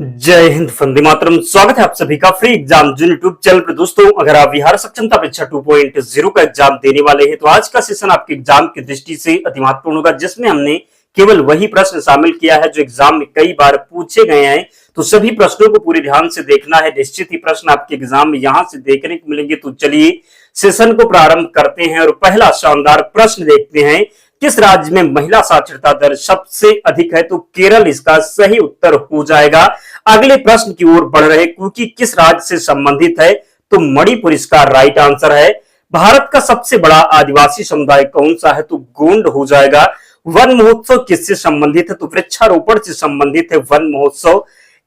जय हिंद, वंदे मातरम। स्वागत है आप सभी का फ्री एग्जाम जो यूट्यूब चैनल पर। दोस्तों, अगर आप बिहार सक्षमता परीक्षा 2.0 का एग्जाम देने वाले हैं तो आज का सेशन आपके एग्जाम की दृष्टि से अति महत्वपूर्ण होगा, जिसमें हमने केवल वही प्रश्न शामिल किया है जो एग्जाम में कई बार पूछे गए हैं। तो सभी प्रश्नों को पूरे ध्यान से देखना है, निश्चित ही प्रश्न आपके एग्जाम में यहां से देखने को मिलेंगे। तो चलिए सेशन को प्रारंभ करते हैं और पहला शानदार प्रश्न देखते हैं। किस राज्य में महिला साक्षरता दर सबसे अधिक है? तो केरल इसका सही उत्तर हो जाएगा। अगले प्रश्न की ओर बढ़ रहे, क्योंकि किस राज्य से संबंधित है? तो मणिपुर इसका राइट आंसर है। भारत का सबसे बड़ा आदिवासी समुदाय कौन सा है? तो गोंड हो जाएगा। वन महोत्सव किससे संबंधित है? तो वृक्षारोपण से संबंधित है वन महोत्सव।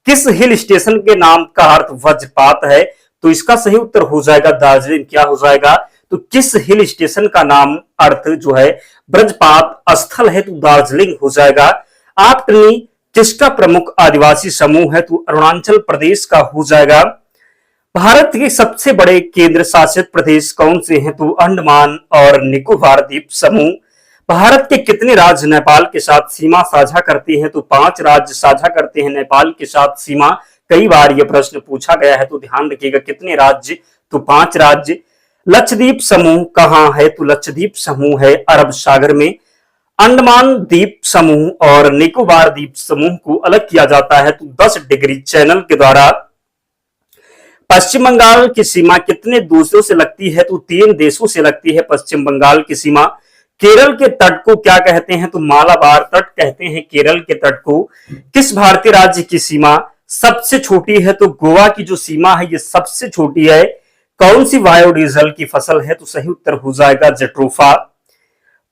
किस हिल स्टेशन के नाम का अर्थ वज्रपात है? तो इसका सही उत्तर हो जाएगा दार्जिलिंग। क्या हो जाएगा? तो किस हिल स्टेशन का नाम अर्थ जो है वज्रपात स्थल है? तो दार्जिलिंग हो जाएगा। आठवीं किसका प्रमुख आदिवासी समूह है? तो अरुणाचल प्रदेश का हो जाएगा। भारत के सबसे बड़े केंद्र शासित प्रदेश कौन से हैं? तो अंडमान और निकोबार द्वीप समूह। भारत के कितने राज्य नेपाल के साथ सीमा साझा करते हैं? तो 5 राज्य साझा करते हैं नेपाल के साथ सीमा। कई बार यह प्रश्न पूछा गया है, तो ध्यान रखिएगा कितने राज्य? तो 5 राज्य। लक्षद्वीप समूह कहां है? तो लक्षद्वीप समूह है अरब सागर में। अंडमान द्वीप समूह और निकोबार द्वीप समूह को अलग किया जाता है तो 10 डिग्री चैनल के द्वारा। पश्चिम बंगाल की सीमा कितने देशों से लगती है? तो 3 देशों से लगती है पश्चिम बंगाल की सीमा। केरल के तट को क्या कहते हैं? तो मालाबार तट कहते हैं केरल के तट को। किस भारतीय राज्य की सीमा सबसे छोटी है? तो गोवा की जो सीमा है ये सबसे छोटी है। कौन सी बायोडीजल की फसल है? तो सही उत्तर हो जाएगा जट्रोफा।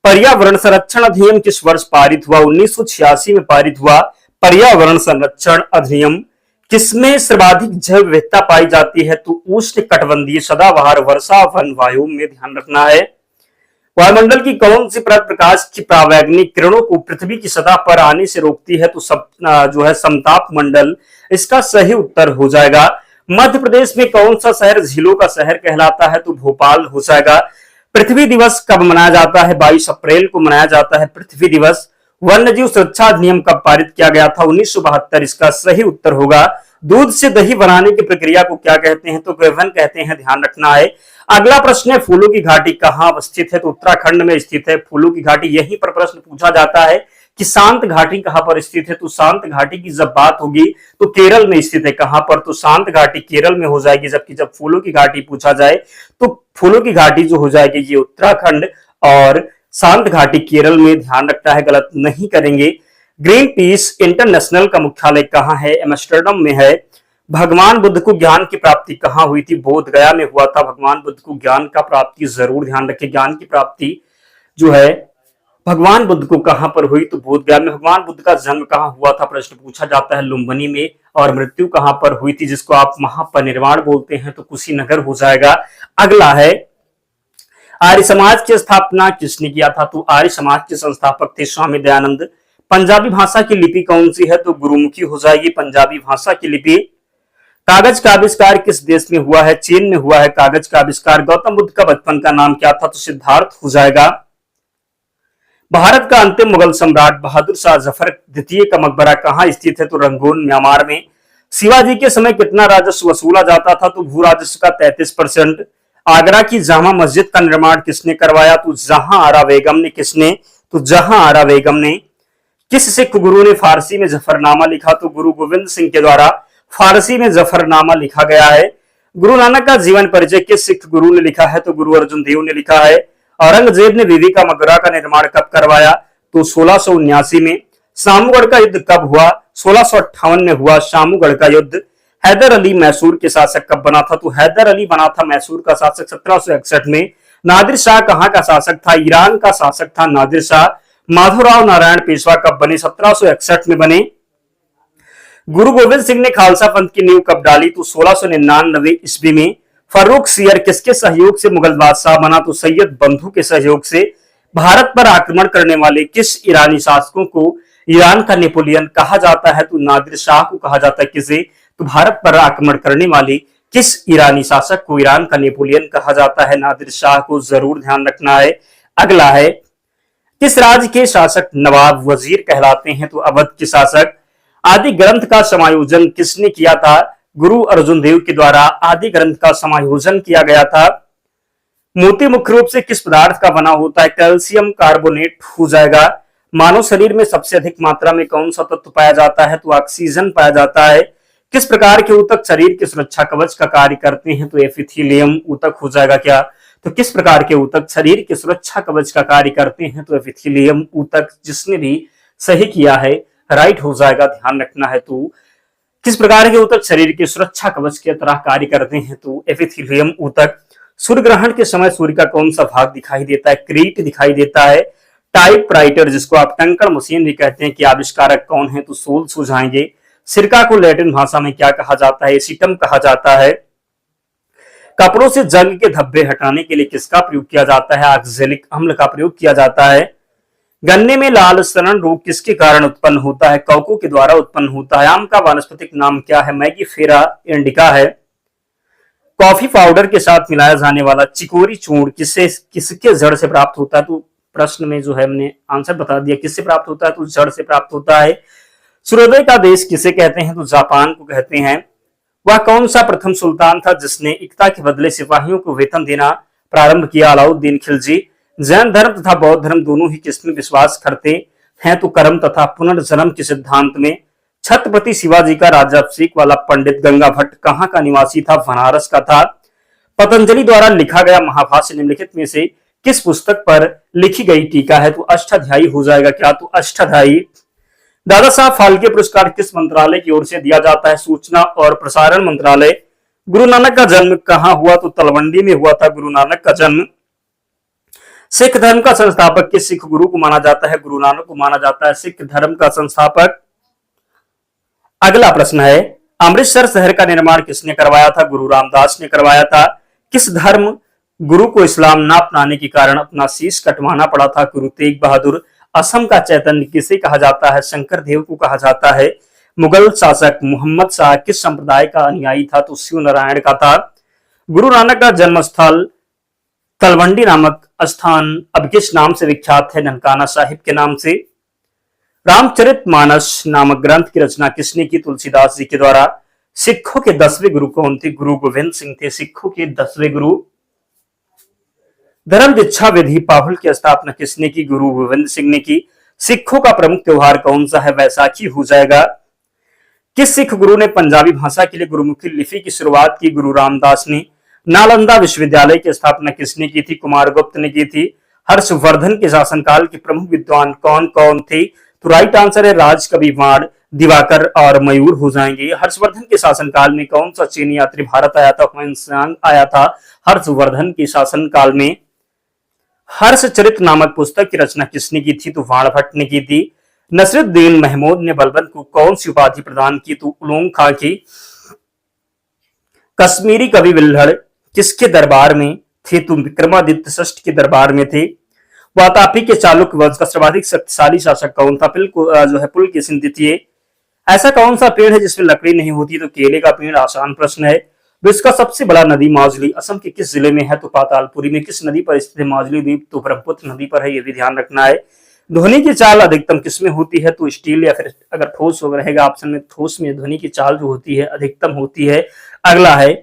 पर्यावरण संरक्षण अधिनियम किस वर्ष पारित हुआ? 1986 में पारित हुआ पर्यावरण संरक्षण अधिनियम। किसमें सर्वाधिक जैव विविधता पाई जाती है? तो उष्ण कटिबंधीय सदाबहार वर्षा वन वायु में। ध्यान रखना है। वायुमंडल की कौन सी परत प्रकाश की परावैंगनिक किरणों को पृथ्वी की सतह पर आने से रोकती है? तो जो है समताप मंडल इसका सही उत्तर हो जाएगा। मध्य प्रदेश में कौन सा शहर झीलों का शहर कहलाता है? तो भोपाल हो जाएगा। पृथ्वी दिवस कब मनाया जाता है? 22 अप्रैल को मनाया जाता है पृथ्वी दिवस। वन्यजीव सुरक्षा अधिनियम कब पारित किया गया था? 1972। इसका सही उत्तर होगा। दूध से दही बनाने की प्रक्रिया को क्या कहते हैं? तो ग्रेवन कहते हैं। ध्यान रखना है। अगला प्रश्न है, फूलों की घाटी कहां स्थित है? तो उत्तराखंड में स्थित है फूलों की घाटी। यहीं पर प्रश्न पूछा जाता है कि शांत घाटी कहां पर स्थित है? तो शांत घाटी की जब बात होगी तो केरल में स्थित है। कहां पर? तो शांत घाटी केरल में हो जाएगी। जबकि जब फूलों की घाटी पूछा जाए तो फूलों की घाटी जो हो जाएगी ये उत्तराखंड और शांत घाटी केरल में। ध्यान रखना है, गलत नहीं करेंगे। ग्रीन पीस इंटरनेशनल का मुख्यालय कहां है? एम्स्टर्डम में है। भगवान बुद्ध को ज्ञान की प्राप्ति कहां हुई थी? बोध गया में हुआ था भगवान बुद्ध को ज्ञान का प्राप्ति। जरूर ध्यान रखें, ज्ञान की प्राप्ति जो है भगवान बुद्ध को कहां पर हुई? तो बोध गया में। भगवान बुद्ध का जन्म कहां हुआ था? प्रश्न पूछा जाता है लुम्बिनी में। और मृत्यु कहां पर हुई थी, जिसको आप महापरिनिर्वाण बोलते हैं? तो कुशीनगर हो जाएगा। अगला है, आर्य समाज की स्थापना किसने किया था? तो आर्य समाज के संस्थापक थे स्वामी दयानंद। पंजाबी भाषा की लिपि कौन सी है? तो गुरुमुखी हो जाएगी पंजाबी भाषा की लिपि। कागज का आविष्कार किस देश में हुआ है? चीन में हुआ है कागज का आविष्कार। गौतम बुद्ध का बचपन का नाम क्या था? तो सिद्धार्थ हो जाएगा। भारत का अंतिम मुगल सम्राट बहादुर शाह जफर द्वितीय का मकबरा कहां स्थित है? तो रंगून म्यांमार में। शिवाजी के समय कितना राजस्व वसूला जाता था? तो भू राजस्व का 33%। आगरा की जामा मस्जिद का निर्माण किसने करवाया? तो जहां आरा बेगम ने। किसने? तो जहां आरा बेगम ने। किस सिख गुरु ने फारसी में जफरनामा लिखा? तो गुरु गोविंद सिंह के द्वारा फारसी में जफरनामा लिखा गया है। गुरु नानक का जीवन परिचय किस सिख गुरु ने लिखा है? तो गुरु अर्जुन देव ने लिखा है। औरंगजेब ने बीबी का मकबरा का निर्माण कब करवाया? तो 1679 में। शामूगढ़ का युद्ध कब हुआ? 1658 में हुआ शामूगढ़ का युद्ध। हैदर अली मैसूर के शासक कब बना था? तो हैदर अली बना था मैसूर का शासक 1761 में। नादिर शाह कहां का शासक था? ईरान का शासक था नादिर शाह। माधवराव नारायण पेशवा कब बने? 1761 में बने। गुरु गोविंद सिंह ने खालसा पंथ की नींव कब डाली? तो 1699 ईस्वी में। फर्रुख सियर किसके सहयोग से मुगल बादशाह बना? तो सैयद बंधु के सहयोग से। भारत पर आक्रमण करने वाले किस ईरानी शासकों को ईरान का नेपोलियन कहा जाता है? तो नादिर शाह को कहा जाता है। किसे? तो भारत पर आक्रमण करने वाले किस ईरानी शासक को ईरान का नेपोलियन कहा जाता है? नादिर शाह को। जरूर ध्यान रखना है। अगला है, किस राज्य के शासक नवाब वजीर कहलाते हैं? तो अवध के शासक। आदि ग्रंथ का समायोजन किसने किया था? गुरु अर्जुन देव के द्वारा आदि ग्रंथ का समायोजन किया गया था। मोती मुख्य रूप से किस पदार्थ का बना होता है? कैल्शियम कार्बोनेट हो जाएगा। मानव शरीर में सबसे अधिक मात्रा में कौन सा तत्व पाया जाता है? तो ऑक्सीजन पाया जाता है। किस प्रकार के ऊतक शरीर के सुरक्षा कवच का कार्य करते हैं? तो एपिथेलियम ऊतक हो जाएगा क्या? तो किस प्रकार के ऊतक शरीर के सुरक्षा कवच का कार्य करते हैं? तो एपिथेलियम ऊतक। जिसने भी सही किया है राइट हो जाएगा, ध्यान रखना है। तो किस प्रकार के ऊतक शरीर के सुरक्षा कवच की तरह कार्य करते हैं? तो एपिथेलियम ऊतक। सूर्य ग्रहण के समय सूर्य का कौन सा भाग दिखाई देता है? क्रीट दिखाई देता है। टाइपराइटर जिसको आप टंकड़ मशीन भी कहते हैं, कि आविष्कारक कौन है? तो सोल सुझाएंगे। सिरका को लैटिन भाषा में क्या कहा जाता है? एसिटम कहा जाता है। कपड़ों से जंग के धब्बे हटाने के लिए किसका प्रयोग किया जाता है? ऑक्जेलिक अम्ल का प्रयोग किया जाता है। गन्ने में लाल सड़न रोग किसके कारण उत्पन्न होता है? कवकों के द्वारा उत्पन्न होता है। आम का वानस्पतिक नाम क्या है? मैगीफेरा इंडिका है। कॉफी पाउडर के साथ मिलाया जाने वाला चिकोरी चूर्ण किसके जड़ से प्राप्त होता है? तो प्रश्न में जो है हमने आंसर बता दिया, किससे प्राप्त होता है? तो जड़ से प्राप्त होता है। सूर्योदय का देश किसे कहते हैं? तो जापान को कहते हैं। वह कौन सा प्रथम सुल्तान था जिसने एकता के बदले सिपाहियों को वेतन देना प्रारंभ किया? अलाउद्दीन खिलजी। जैन धर्म तथा बौद्ध धर्म दोनों ही किसमें विश्वास करते हैं? तो कर्म तथा पुनर्जन्म के सिद्धांत में। छत्रपति शिवाजी का राज्याभिषेक वाला पंडित गंगा भट्ट कहाँ का निवासी था? बनारस का था। पतंजलि द्वारा लिखा गया महाभाष्य निम्नलिखित में से किस पुस्तक पर लिखी गई टीका है? तो अष्टाध्यायी हो जाएगा क्या? तो अष्टाध्यायी। दादा साहब फाल्के पुरस्कार किस मंत्रालय की ओर से दिया जाता है? सूचना और प्रसारण मंत्रालय। गुरु नानक का जन्म कहाँ हुआ? तो तलवंडी में हुआ था गुरु नानक का जन्म। सिख धर्म का संस्थापक किस सिख गुरु को माना जाता है? गुरु नानक को माना जाता है सिख धर्म का संस्थापक। अगला प्रश्न है, अमृतसर शहर का निर्माण किसने करवाया था? गुरु रामदास ने करवाया था। किस धर्म गुरु को इस्लाम ना अपनाने के कारण अपना शीश कटवाना पड़ा था? गुरु तेग बहादुर। असम का चैतन्य किसे कहा जाता है? शंकर देव को कहा जाता है। मुगल शासक मोहम्मद शाह किस संप्रदाय का अनुयायी था? तो शिव नारायण का था। गुरु नानक का जन्म स्थल तलवंडी नामक स्थान अब किस नाम से विख्यात है? ननकाना साहिब के नाम से। रामचरितमानस नामक ग्रंथ की रचना किसने की? तुलसीदास जी के द्वारा। सिखों के 10वें गुरु कौन थे? गुरु गोविंद सिंह थे सिखों के 10वें गुरु। धर्म दीक्षा विधि पाहुल की स्थापना किसने की? गुरु गोविंद सिंह ने की। सिखों का प्रमुख त्योहार कौन सा है? वैसाखी हो जाएगा। किस सिख गुरु ने पंजाबी भाषा के लिए गुरुमुखी लिपि की शुरुआत की? गुरु रामदास ने। नालंदा विश्वविद्यालय की स्थापना किसने की थी? कुमारगुप्त ने की थी। हर्षवर्धन के शासनकाल के प्रमुख विद्वान कौन कौन थे? तो राइट आंसर है राजकवि वाण, दिवाकर और मयूर हो जाएंगे। हर्षवर्धन के शासनकाल में कौन सा चीनी यात्री भारत आया था? ह्वेनसांग आया था हर्षवर्धन के शासनकाल में। हर्षचरित नामक पुस्तक की रचना किसने की थी? तो बाणभट्ट ने की थी। नसरुद्दीन महमूद ने बलबन को कौन सी उपाधि प्रदान की? तो उलोंग खां की। कश्मीरी कवि विल्हड़ किसके दरबार में थे? तो विक्रमादित्य षष्ठ के दरबार में थे। वातापी के चालुक्य वंश का सर्वाधिक शक्तिशाली शासक कौन था? पुलकेशिन द्वितीय। ऐसा कौन सा पेड़ है जिसमें लकड़ी नहीं होती? तो केले का पेड़। आसान प्रश्न है। विश्व का सबसे बड़ा नदी माजुली असम के किस जिले में है? तो पातालपुरी में। किस नदी पर स्थित है माजुली द्वीप? तो ब्रह्मपुत्र नदी पर है, यह भी ध्यान रखना है। ध्वनि की चाल अधिकतम किसमें होती है? तो स्टील या फिर अगर ठोस रहेगा ऑप्शन में, ठोस में ध्वनि की चाल जो होती है अधिकतम होती है। अगला है,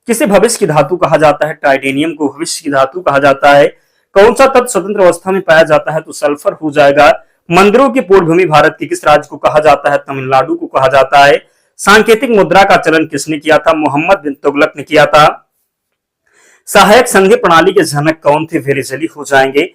किसे भविष्य की धातु कहा जाता है? टाइटेनियम को भविष्य की धातु कहा जाता है। कौन सा तत्व स्वतंत्र अवस्था में पाया जाता है? तो सल्फर हो जाएगा। मंदिरों की पूर्ण भूमि भारत के किस राज्य को कहा जाता है? तमिलनाडु को कहा जाता है। सांकेतिक मुद्रा का चलन किसने किया था? मोहम्मद बिन तुगलक ने किया था। सहायक संधि प्रणाली के जनक कौन थे? वेरेजली हो जाएंगे।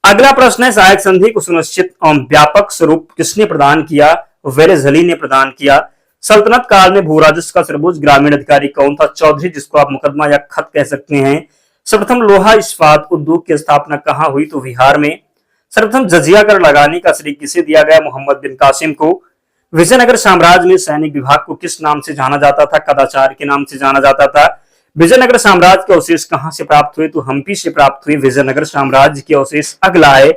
अगला प्रश्न है, सहायक संधि को सुनिश्चित एवं व्यापक स्वरूप किसने प्रदान किया? वेरेजली ने प्रदान किया। सल्तनत काल में भूराजस्व का सर्वोच्च ग्रामीण अधिकारी कौन था? चौधरी, जिसको आप मुकदमा या खत कह सकते हैं। सर्वप्रथम लोहा इस्पात उद्योग की स्थापना कहां हुई? तो बिहार में। सर्वप्रथम जजिया कर लगाने का श्रेय किसे दिया गया? मोहम्मद बिन कासिम को। विजयनगर साम्राज्य में सैनिक विभाग को किस नाम से जाना जाता था? कदाचार के नाम से जाना जाता था। विजयनगर साम्राज्य के अवशेष कहां से प्राप्त हुए? तो हम्पी से प्राप्त हुए विजयनगर साम्राज्य के अवशेष। अगला है,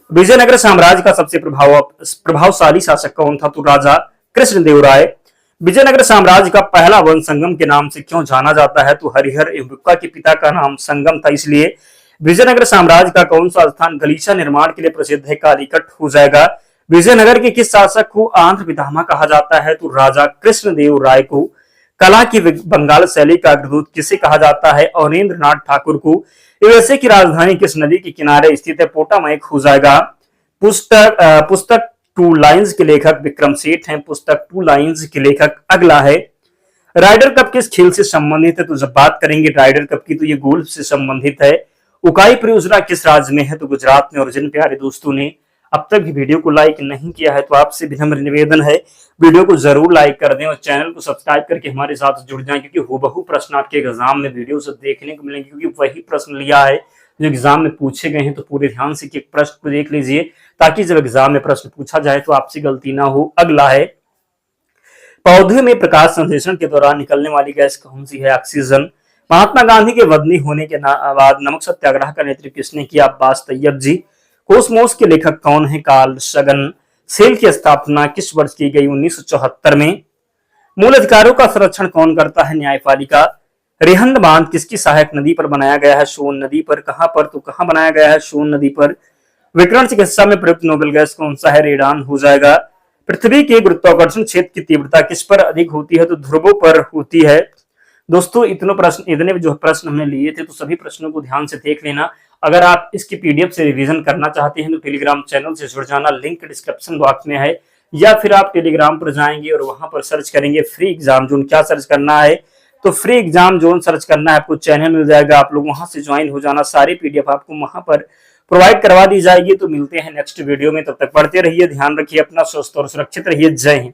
विजयनगर साम्राज्य का सबसे प्रभावशाली शासक कौन था? तो राजा कृष्णदेवराय। विजयनगर साम्राज्य का पहला वन संगम के नाम से क्यों जाना जाता है? तो हरिहर एवं बुक्का के पिता का नाम संगम था, इसलिए। विजयनगर साम्राज्य का कौन सा स्थान गलीचा निर्माण के लिए प्रसिद्ध है? कालीकट हो जाएगा। विजयनगर के किस शासक को आंध्र पितामह कहा जाता है? तो राजा कृष्णदेव राय को। कला की बंगाल शैली का अग्रदूत किसे कहा जाता है? अवनींद्र नाथ ठाकुर को। यूएसए की राजधानी किस नदी के किनारे स्थित है? पोटामाइक हो जाएगा। पुस्तक टू लाइन्स के लेखक विक्रम सेठ हैं। पुस्तक टू लाइन्स के लेखक अगला है। राइडर कप किस खेल से संबंधित है? तो जब बात करेंगे राइडर कप की तो ये गोल्फ से संबंधित है। उकाई परियोजना किस राज्य में है? तो गुजरात में। और जिन प्यारे दोस्तों ने अब तक भी वीडियो को लाइक नहीं किया है तो आपसे विनम्र निवेदन है वीडियो को जरूर लाइक कर दें और चैनल को सब्सक्राइब करके हमारे साथ जुड़ जाएं, क्योंकि हूबहू प्रश्न आपके एग्जाम में वीडियो से देखने को मिलेंगे, क्योंकि वही प्रश्न लिया है जो एग्जाम में पूछे गए हैं। तो पूरे ध्यान से प्रश्न को देख लीजिए ताकि जब एग्जाम में प्रश्न पूछा जाए तो आपसे गलती ना हो। अगला है, पौधे में प्रकाश संश्लेषण के दौरान निकलने वाली गैस कौन सी है? ऑक्सीजन। महात्मा गांधी के बदली होने के बाद नमक सत्याग्रह का नेतृत्व किसने किया? अब्बास तैयब जी। कोसमोस के लेखक कौन है? कार्ल सगन। सेल की स्थापना किस वर्ष की गई? 1974 में। मूल अधिकारों का संरक्षण कौन करता है? न्यायपालिका। रेहंद बांध किसकी सहायक नदी पर बनाया गया है? सोन नदी पर। कहां पर? तो कहां बनाया गया है? सोन नदी पर। विकिरण चिकित्सा में प्रयुक्त नोबेल गैस कौन सा है? रेडान हो जाएगा। पृथ्वी के गुरुत्वाकर्षण क्षेत्र की तीव्रता किस पर अधिक होती है? तो ध्रुवों पर होती है। दोस्तों इतने जो प्रश्न हमने लिए थे तो सभी प्रश्नों को ध्यान से देख लेना। अगर आप इसकी पीडीएफ से रिवीजन करना चाहते हैं तो टेलीग्राम चैनल से जुड़ जाना, लिंक डिस्क्रिप्शन बॉक्स में है, या फिर आप टेलीग्राम पर जाएंगे और वहां पर सर्च करेंगे फ्री एग्जाम जोन। क्या सर्च करना है? तो फ्री एग्जाम जोन सर्च करना है, आपको चैनल मिल जाएगा, आप लोग वहां से ज्वाइन हो जाना। सारी पीडीएफ आपको वहां पर प्रोवाइड करवा दी जाएगी। तो मिलते हैं नेक्स्ट वीडियो में, तब तक पढ़ते रहिए, ध्यान रखिए अपना, स्वस्थ और सुरक्षित रहिए। जय हिंद।